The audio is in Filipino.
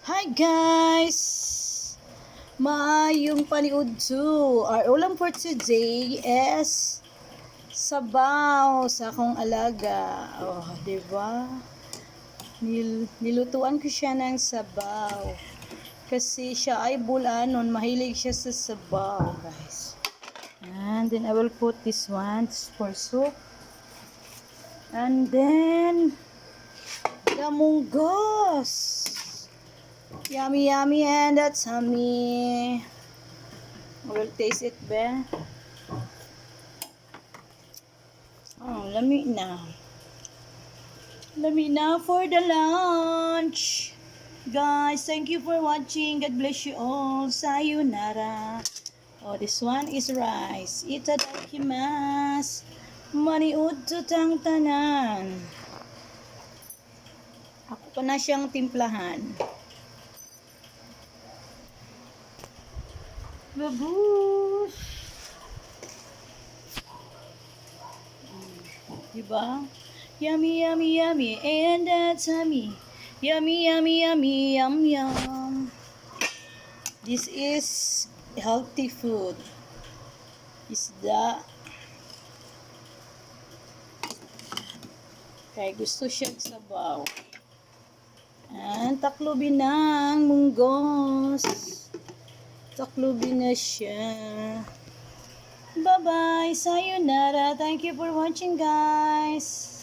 Hi guys! Maayong paniud to. Our ulam for today is sabaw sa akong alaga. Oh, di ba? Nilutuan ko siya ng sabaw. Kasi siya ay bulanon, mahilig siya sa sabaw, guys. And then I will put this one for soup. And then the munggos. Yummy, yummy, and that's yummy. I will taste it, be. Oh, lami na. Lami na for the lunch. Guys, thank you for watching. God bless you all. Sayonara. Oh, this one is rice. Itadakimasu. Maniud to tang tanan. Ako pa na siyang timplahan. Babush! Diba? Yummy, yummy, yummy, and that's yummy. Yummy, yummy, yummy, yum, yum. This is healthy food. Isda. Kaya gusto siyang sabaw. And taklubin ng munggos. Taklubin na siya. Bye-bye. Sayonara. Thank you for watching, guys.